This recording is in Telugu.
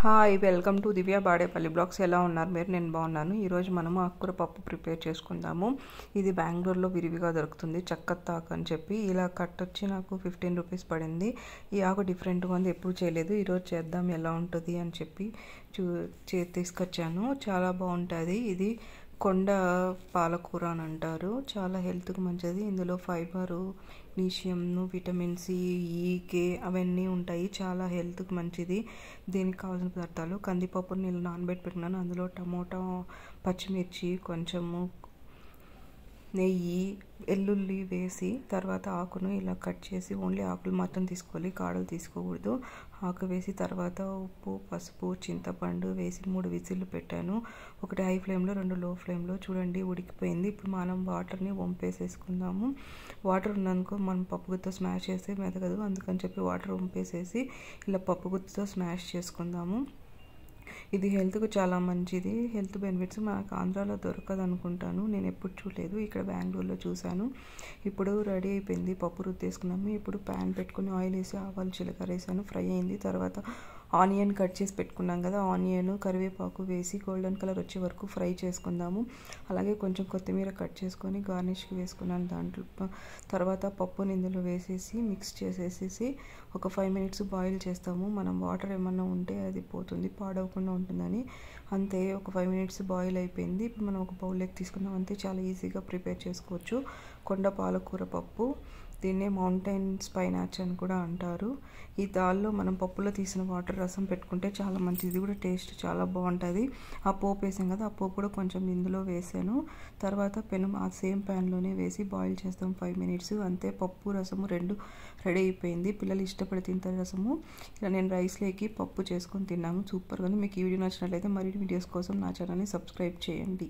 Hi welcome to Divya Badepalli blogs. ఎలా ఉన్నారు మీరు? నేను బాగున్నాను. ఈరోజు మనము ఆకుకూర పప్పు ప్రిపేర్ చేసుకుందాము. ఇది బెంగళూరులో విరివిగా దొరుకుతుంది, చక్కత్తాకు అని చెప్పి. ఇలా కట్ వచ్చి నాకు 15 రూపీస్ పడింది. ఈ ఆకు డిఫరెంట్గా ఉంది, ఎప్పుడు చేయలేదు. ఈరోజు చేద్దాం ఎలా ఉంటుంది అని చెప్పి తీసుకొచ్చాను. చాలా బాగుంటుంది. ఇది కొండ పాలకూర అని అంటారు. చాలా హెల్త్కి మంచిది. ఇందులో ఫైబరు, మెగ్నీషియం, విటమిన్ సి, ఈ, కే అవన్నీ ఉంటాయి. చాలా హెల్త్కి మంచిది. దీనికి కావాల్సిన పదార్థాలు: కందిపప్పు నేను నానబెట్టి పెట్టుకున్నాను. అందులో టమోటా, పచ్చిమిర్చి, కొంచెము నెయ్యి, వెల్లుల్లి వేసి తర్వాత ఆకును ఇలా కట్ చేసి ఓన్లీ ఆకులు మాత్రం తీసుకోవాలి, కాడలు తీసుకోకూడదు. ఆకు వేసి తర్వాత ఉప్పు, పసుపు, చింతపండు వేసి 3 విజిల్లు పెట్టాను. ఒకటి హై ఫ్లేమ్లో, 2 లో ఫ్లేమ్లో. చూడండి ఉడికిపోయింది. ఇప్పుడు మనం వాటర్ని వంపేసేసుకుందాము. వాటర్ ఉన్నందుకు మనం పప్పుగుత్తితో స్మాష్ చేస్తే మెదగదు, అందుకని చెప్పి వాటర్ వంపేసేసి ఇలా పప్పుగుత్తితో స్మాష్ చేసుకుందాము. ఇది హెల్త్కు చాలా మంచిది. హెల్త్ బెనిఫిట్స్ మనకు ఆంధ్రాలో దొరకదు అనుకుంటాను, నేను ఎప్పుడు చూడలేదు, ఇక్కడ బెంగళూరులో చూశాను. ఇప్పుడు రెడీ అయిపోయింది, పప్పు రుద్దేసుకున్నాము. ఇప్పుడు ప్యాన్ పెట్టుకుని ఆయిల్ వేసి ఆవాలు, జీలకర్ర వేసాను. ఫ్రై అయింది. తర్వాత ఆనియన్ కట్ చేసి పెట్టుకున్నాం కదా, ఆనియన్, కరివేపాకు వేసి గోల్డెన్ కలర్ వచ్చే వరకు ఫ్రై చేసుకుందాము. అలాగే కొంచెం కొత్తిమీర కట్ చేసుకొని గార్నిష్కి వేసుకున్నాను. దాంట్లో తర్వాత పప్పుని ఇందులో వేసేసి మిక్స్ చేసేసి ఒక 5 మినిట్స్ బాయిల్ చేస్తాము. మనం వాటర్ ఏమన్నా ఉంటే అది పోతుంది, పాడవకుండా ఉంటుందని. అంతే, ఒక 5 మినిట్స్ బాయిల్ అయిపోయింది. ఇప్పుడు మనం ఒక బౌల్లోకి తీసుకుందాం. అంతే, చాలా ఈజీగా ప్రిపేర్ చేసుకోవచ్చు. కొండ పాలకూర పప్పు, దీన్నే మౌంటైన్ స్పైనాచ్ అని కూడా అంటారు. ఈ దాల్లో మనం పప్పులో తీసిన వాటర్ రసం పెట్టుకుంటే చాలా మంచిది. ఇది కూడా టేస్ట్ చాలా బాగుంటుంది. ఆ పోపు వేసాం కదా, ఆ పోపు కూడా కొంచెం ఇందులో వేసాను. తర్వాత పెనం ఆ సేమ్ ప్యాన్లోనే వేసి బాయిల్ చేస్తాం 5 మినిట్స్. అంతే, పప్పు రసము 2 రెడీ అయిపోయింది. పిల్లలు ఇష్టపడి తింటారు రసము. ఇలా నేను రైస్లోకి పప్పు చేసుకొని తిన్నాము. సూపర్గా ఉంది. మీకు ఈ వీడియో నచ్చినట్లయితే మరిన్ని వీడియోస్ కోసం నా ఛానల్ని సబ్స్క్రైబ్ చేయండి.